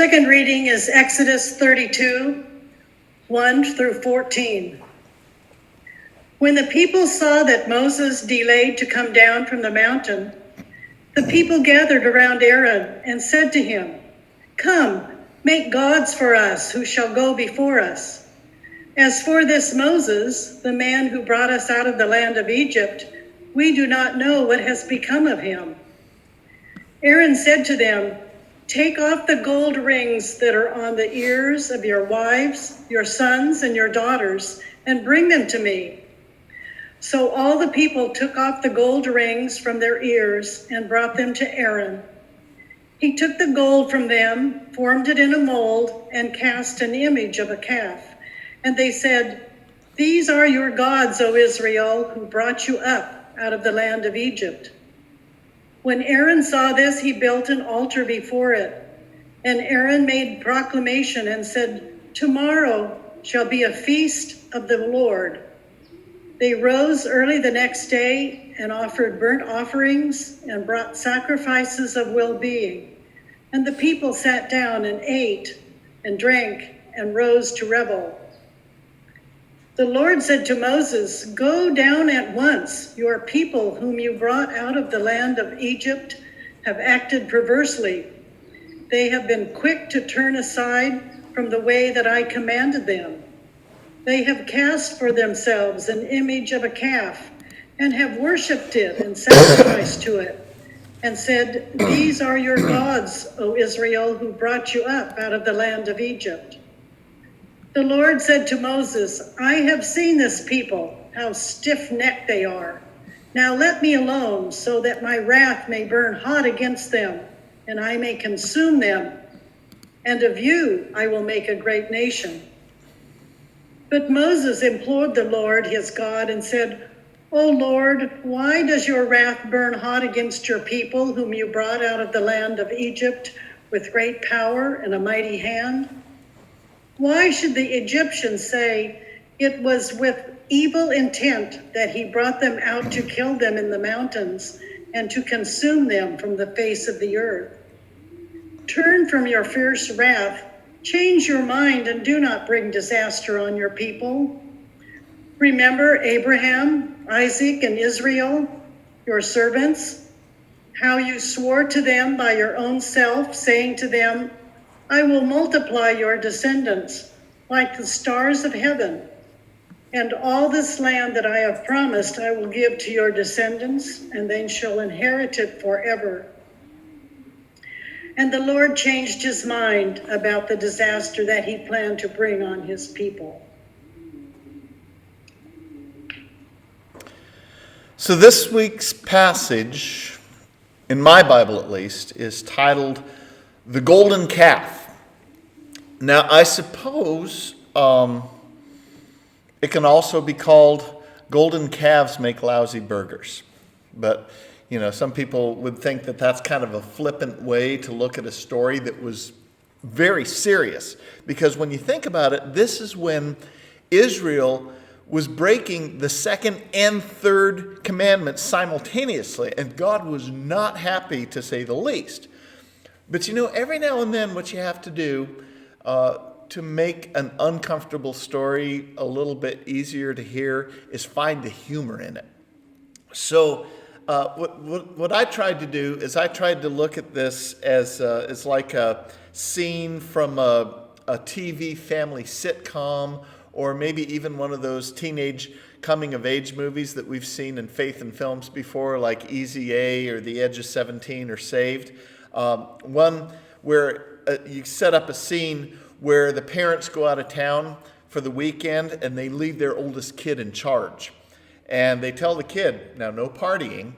second reading is Exodus 32, 1 through 14. When the people saw that Moses delayed to come down from the mountain, the people gathered around Aaron and said to him, "Come, make gods for us who shall go before us. As for this Moses, the man who brought us out of the land of Egypt, we do not know what has become of him." Aaron said to them, "Take off the gold rings that are on the ears of your wives, your sons, and your daughters, and bring them to me." So all the people took off the gold rings from their ears and brought them to Aaron. He took the gold from them, formed it in a mold, and cast an image of a calf. And they said, "These are your gods, O Israel, who brought you up out of the land of Egypt." When Aaron saw this, he built an altar before it. And Aaron made proclamation and said, "Tomorrow shall be a feast of the Lord." They rose early the next day and offered burnt offerings and brought sacrifices of well-being. And the people sat down and ate and drank and rose to revel. The Lord said to Moses, "Go down at once. Your people whom you brought out of the land of Egypt have acted perversely. They have been quick to turn aside from the way that I commanded them. They have cast for themselves an image of a calf and have worshipped it and sacrificed to it and said, 'These are your gods, O Israel, who brought you up out of the land of Egypt.'" The Lord said to Moses, "I have seen this people, how stiff-necked they are. Now let me alone so that my wrath may burn hot against them and I may consume them. And of you I will make a great nation." But Moses implored the Lord his God and said, "O Lord, why does your wrath burn hot against your people whom you brought out of the land of Egypt with great power and a mighty hand? Why should the Egyptians say, 'It was with evil intent that he brought them out to kill them in the mountains and to consume them from the face of the earth'? Turn from your fierce wrath, change your mind, and do not bring disaster on your people. Remember Abraham, Isaac, and Israel, your servants, how you swore to them by your own self, saying to them, 'I will multiply your descendants like the stars of heaven, and all this land that I have promised I will give to your descendants, and they shall inherit it forever.' And the Lord changed his mind about the disaster that he planned to bring on his people." So this week's passage, in my Bible at least, is titled "The Golden Calf." Now, I suppose it can also be called "Golden Calves Make Lousy Burgers." But, some people would think that that's kind of a flippant way to look at a story that was very serious. Because when you think about it, this is when Israel was breaking the second and third commandments simultaneously. And God was not happy, to say the least. But every now and then what you have to do to make an uncomfortable story a little bit easier to hear is find the humor in it. So what I tried to do is I tried to look at this as like a scene from a TV family sitcom, or maybe even one of those teenage coming-of-age movies that we've seen in Faith and Films before, like Easy A or The Edge of 17 or Saved. One where you set up a scene where the parents go out of town for the weekend and they leave their oldest kid in charge. And they tell the kid, now no partying.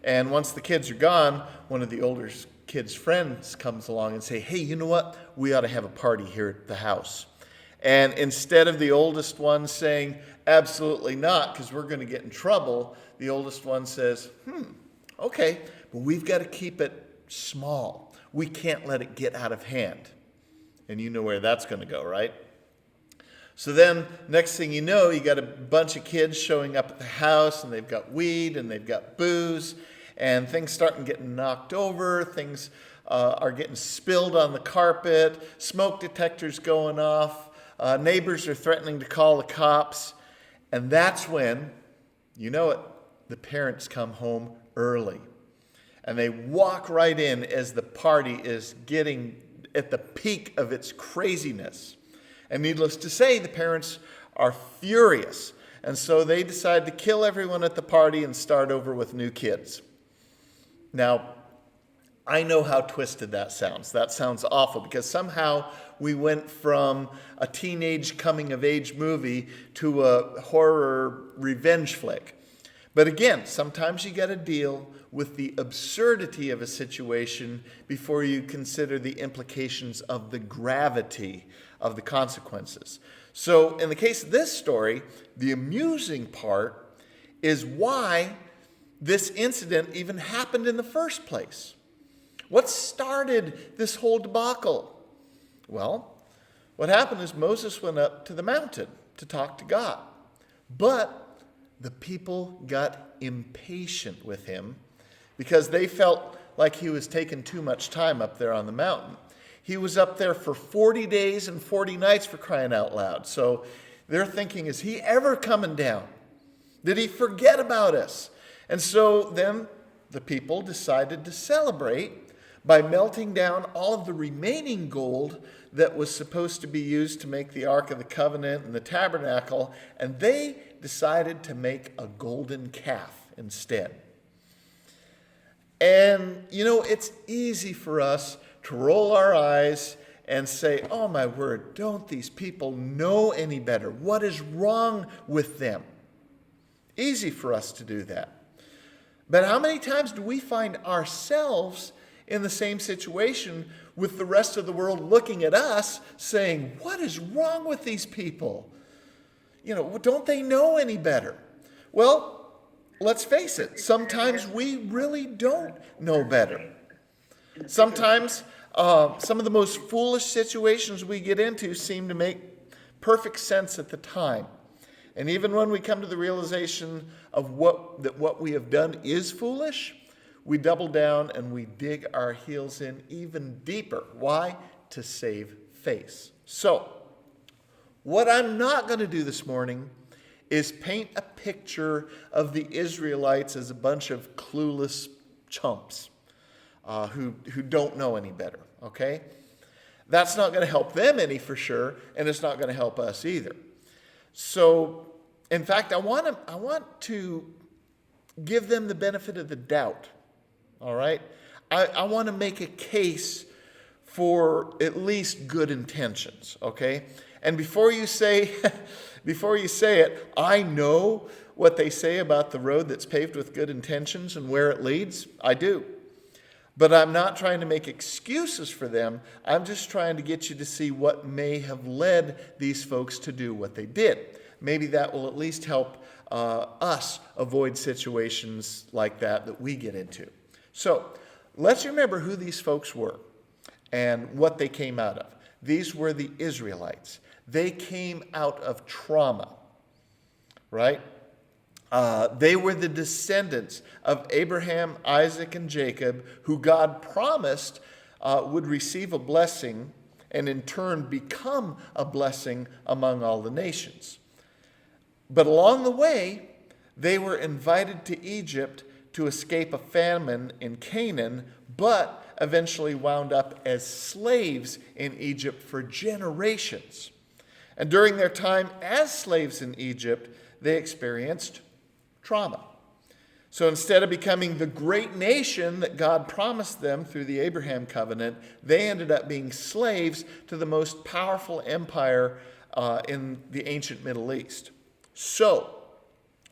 And once the kids are gone, one of the older kid's friends comes along and say, "Hey, you know what? We ought to have a party here at the house." And instead of the oldest one saying, "Absolutely not, because we're going to get in trouble," the oldest one says, "Okay, but we've got to keep it small. We can't let it get out of hand." And you know where that's going to go, right? So then, next thing you know, you got a bunch of kids showing up at the house, and they've got weed, and they've got booze, and things starting getting knocked over, things are getting spilled on the carpet, smoke detectors going off, neighbors are threatening to call the cops. And that's when, you know it, the parents come home early. And they walk right in as the party is getting at the peak of its craziness. And needless to say, the parents are furious. And so they decide to kill everyone at the party and start over with new kids. Now, I know how twisted that sounds. That sounds awful because somehow we went from a teenage coming-of-age movie to a horror revenge flick. But again, sometimes you got to deal with the absurdity of a situation before you consider the implications of the gravity of the consequences. So in the case of this story, the amusing part is why this incident even happened in the first place. What started this whole debacle? Well, what happened is Moses went up to the mountain to talk to God. But the people got impatient with him because they felt like he was taking too much time up there on the mountain. He was up there for 40 days and 40 nights, for crying out loud. So they're thinking, is he ever coming down? Did he forget about us? And so then the people decided to celebrate by melting down all of the remaining gold that was supposed to be used to make the Ark of the Covenant and the tabernacle, and they decided to make a golden calf instead. And, you know, it's easy for us to roll our eyes and say, oh my word, don't these people know any better? What is wrong with them? Easy for us to do that. But how many times do we find ourselves in the same situation with the rest of the world looking at us saying, what is wrong with these people? You know, don't they know any better? Well, let's face it, sometimes we really don't know better. Sometimes some of the most foolish situations we get into seem to make perfect sense at the time. And even when we come to the realization of what we have done is foolish, we double down and we dig our heels in even deeper. Why? To save face. So, what I'm not going to do this morning is paint a picture of the Israelites as a bunch of clueless chumps who don't know any better, okay? That's not going to help them any for sure, and it's not going to help us either. So, in fact, I want to give them the benefit of the doubt. All right? I want to make a case for at least good intentions, okay? And before you say it, I know what they say about the road that's paved with good intentions and where it leads. I do. But I'm not trying to make excuses for them. I'm just trying to get you to see what may have led these folks to do what they did. Maybe that will at least help us avoid situations like that we get into. So let's remember who these folks were and what they came out of. These were the Israelites. They came out of trauma, right? They were the descendants of Abraham, Isaac, and Jacob, who God promised would receive a blessing and in turn become a blessing among all the nations. But along the way, they were invited to Egypt to escape a famine in Canaan, but eventually wound up as slaves in Egypt for generations. And during their time as slaves in Egypt, they experienced trauma. So instead of becoming the great nation that God promised them through the Abraham covenant, they ended up being slaves to the most powerful empire in the ancient Middle East. So,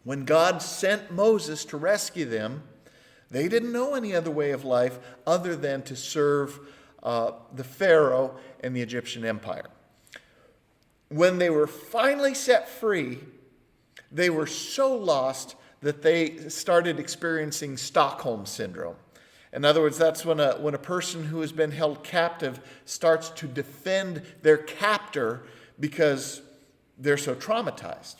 when God sent Moses to rescue them, they didn't know any other way of life other than to serve the Pharaoh and the Egyptian empire. When they were finally set free, they were so lost that they started experiencing Stockholm syndrome. In other words, that's when a person who has been held captive starts to defend their captor because they're so traumatized.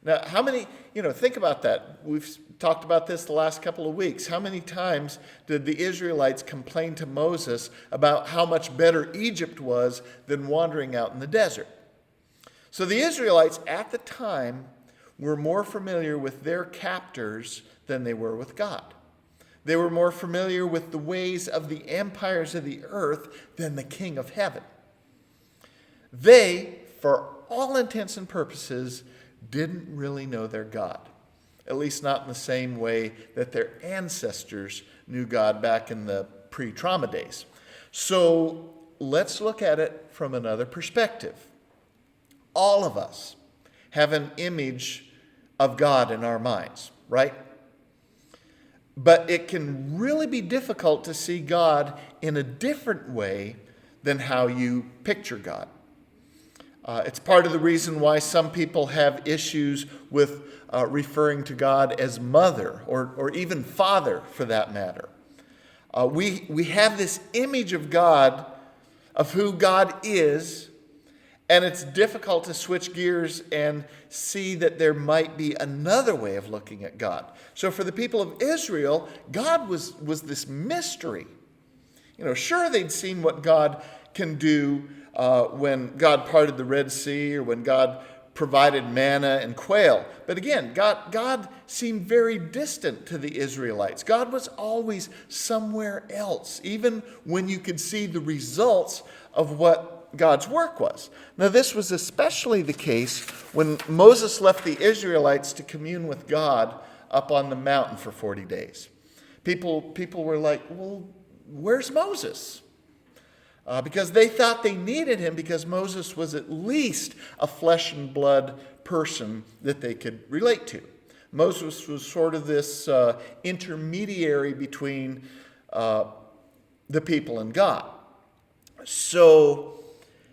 Now, how many, think about that. We've talked about this the last couple of weeks. How many times did the Israelites complain to Moses about how much better Egypt was than wandering out in the desert? So the Israelites at the time were more familiar with their captors than they were with God. They were more familiar with the ways of the empires of the earth than the King of heaven. They, for all intents and purposes, didn't really know their God, at least not in the same way that their ancestors knew God back in the pre-trauma days. So let's look at it from another perspective. All of us have an image of God in our minds, right? But it can really be difficult to see God in a different way than how you picture God. It's part of the reason why some people have issues with referring to God as mother or even father for that matter. We have this image of God, of who God is, and it's difficult to switch gears and see that there might be another way of looking at God. So for the people of Israel, God was this mystery. Sure, they'd seen what God can do when God parted the Red Sea or when God provided manna and quail. But again, God seemed very distant to the Israelites. God was always somewhere else, even when you could see the results of what God's work was. Now, this was especially the case when Moses left the Israelites to commune with God up on the mountain for 40 days. People were like, well, where's Moses? Because they thought they needed him because Moses was at least a flesh and blood person that they could relate to. Moses was sort of this intermediary between the people and God. So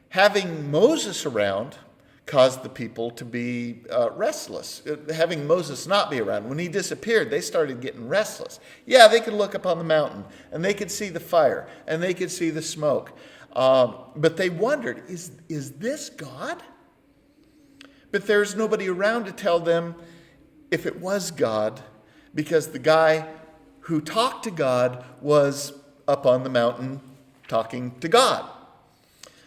having Moses around caused the people to be restless. Having Moses not be around, when he disappeared, they started getting restless. Yeah, they could look up on the mountain, and they could see the fire, and they could see the smoke. But they wondered, is this God? But there's nobody around to tell them if it was God, because the guy who talked to God was up on the mountain talking to God.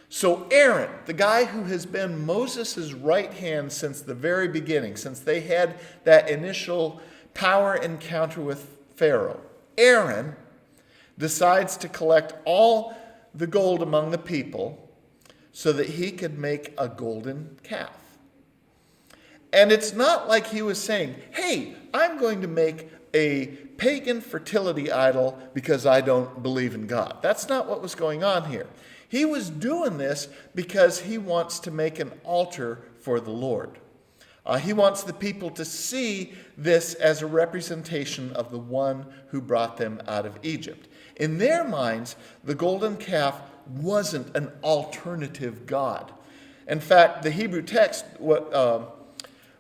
So Aaron, the guy who has been Moses' right hand since the very beginning, since they had that initial power encounter with Pharaoh, Aaron decides to collect all the gold among the people so that he could make a golden calf. And it's not like he was saying, hey, I'm going to make a pagan fertility idol because I don't believe in God. That's not what was going on here. He was doing this because he wants to make an altar for the Lord. He wants the people to see this as a representation of the one who brought them out of Egypt. In their minds, the golden calf wasn't an alternative god. In fact, the Hebrew text, what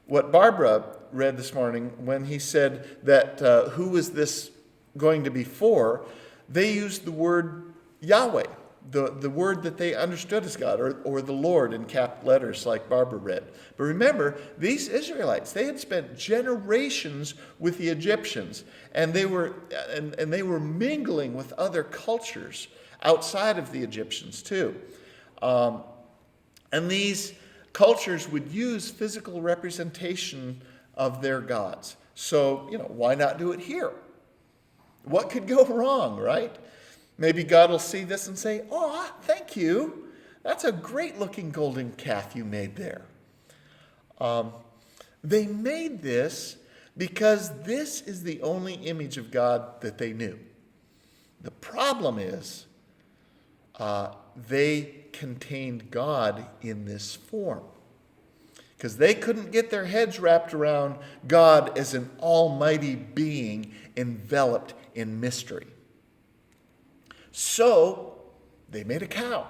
Barbara read this morning when he said that who is this going to be for, they used the word Yahweh, the word that they understood as God, or the Lord in capped letters like Barbara read. But remember, these Israelites, they had spent generations with the Egyptians, and they were mingling with other cultures outside of the Egyptians too. And these cultures would use physical representation of their gods. So, why not do it here? What could go wrong, right? Maybe God will see this and say, oh, thank you. That's a great looking golden calf you made there. They made this because this is the only image of God that they knew. The problem is they contained God in this form, because they couldn't get their heads wrapped around God as an almighty being enveloped in mystery. So they made a cow,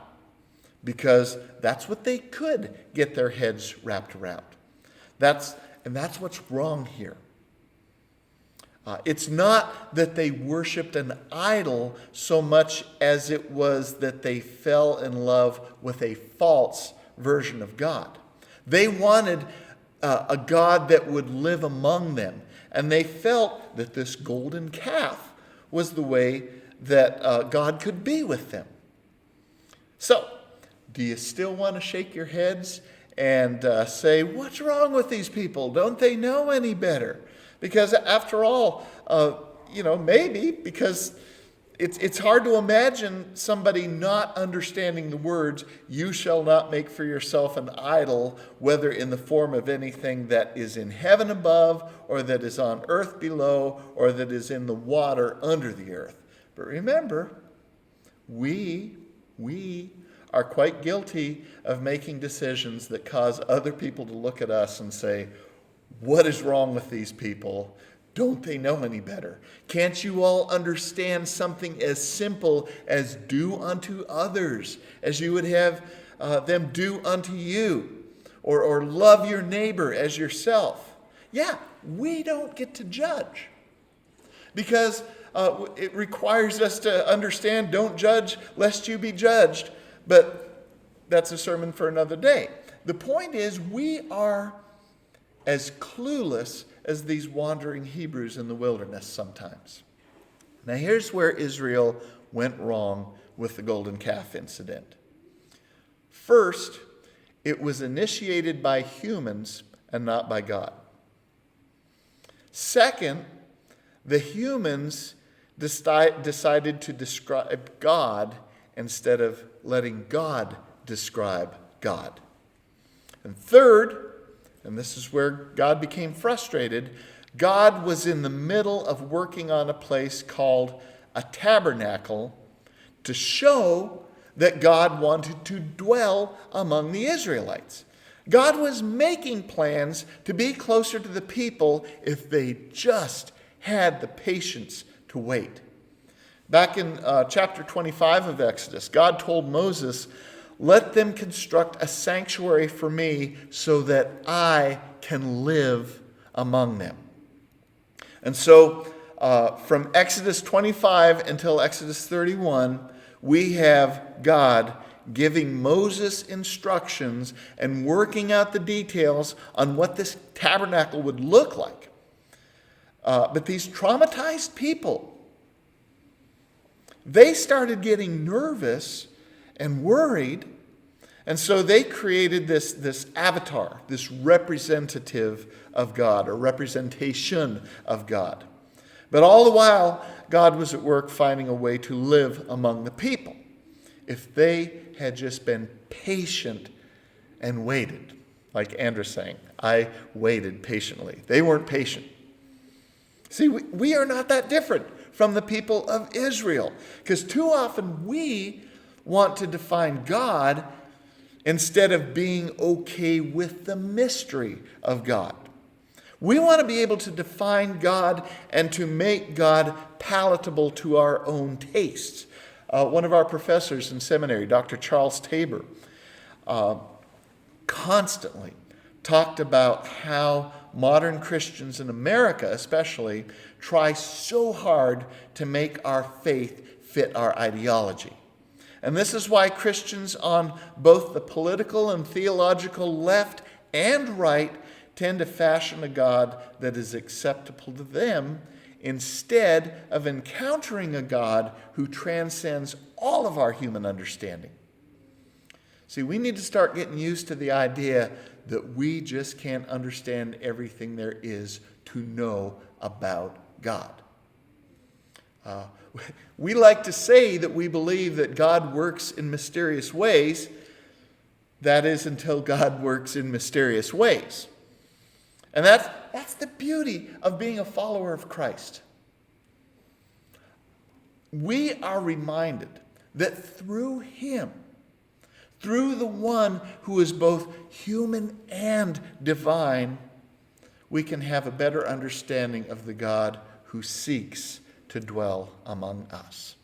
because that's what they could get their heads wrapped around. That's what's wrong here. It's not that they worshiped an idol so much as it was that they fell in love with a false version of God. They wanted a God that would live among them. And they felt that this golden calf was the way that God could be with them. So, do you still want to shake your heads and say, what's wrong with these people? Don't they know any better? Because after all, maybe because it's hard to imagine somebody not understanding the words, you shall not make for yourself an idol, whether in the form of anything that is in heaven above, or that is on earth below, or that is in the water under the earth. But remember, we are quite guilty of making decisions that cause other people to look at us and say, what is wrong with these people? Don't they know any better? Can't you all understand something as simple as do unto others as you would have them do unto you? Or love your neighbor as yourself? Yeah, we don't get to judge. Because it requires us to understand, don't judge lest you be judged. But that's a sermon for another day. The point is, we are as clueless as these wandering Hebrews in the wilderness sometimes. Now here's where Israel went wrong with the golden calf incident. First, it was initiated by humans and not by God. Second, the humans decided to describe God instead of letting God describe God. And third, and this is where God became frustrated, God was in the middle of working on a place called a tabernacle to show that God wanted to dwell among the Israelites. God was making plans to be closer to the people if they just had the patience to wait. Back in chapter 25 of Exodus, God told Moses, let them construct a sanctuary for me so that I can live among them. And so from Exodus 25 until Exodus 31, we have God giving Moses instructions and working out the details on what this tabernacle would look like. But these traumatized people, they started getting nervous and worried, and so they created this avatar, this representative of God, or representation of God. But all the while, God was at work finding a way to live among the people. If they had just been patient and waited, like Andrew's saying, I waited patiently. They weren't patient. See, we are not that different from the people of Israel, because too often we want to define God instead of being okay with the mystery of God. We want to be able to define God and to make God palatable to our own tastes. One of our professors in seminary, Dr. Charles Tabor, constantly talked about how modern Christians in America especially try so hard to make our faith fit our ideology. And this is why Christians on both the political and theological left and right tend to fashion a God that is acceptable to them instead of encountering a God who transcends all of our human understanding. See, we need to start getting used to the idea that we just can't understand everything there is to know about God. We like to say that we believe that God works in mysterious ways. That is, until God works in mysterious ways. And that's the beauty of being a follower of Christ. We are reminded that through Him, through the one who is both human and divine, we can have a better understanding of the God who seeks to dwell among us.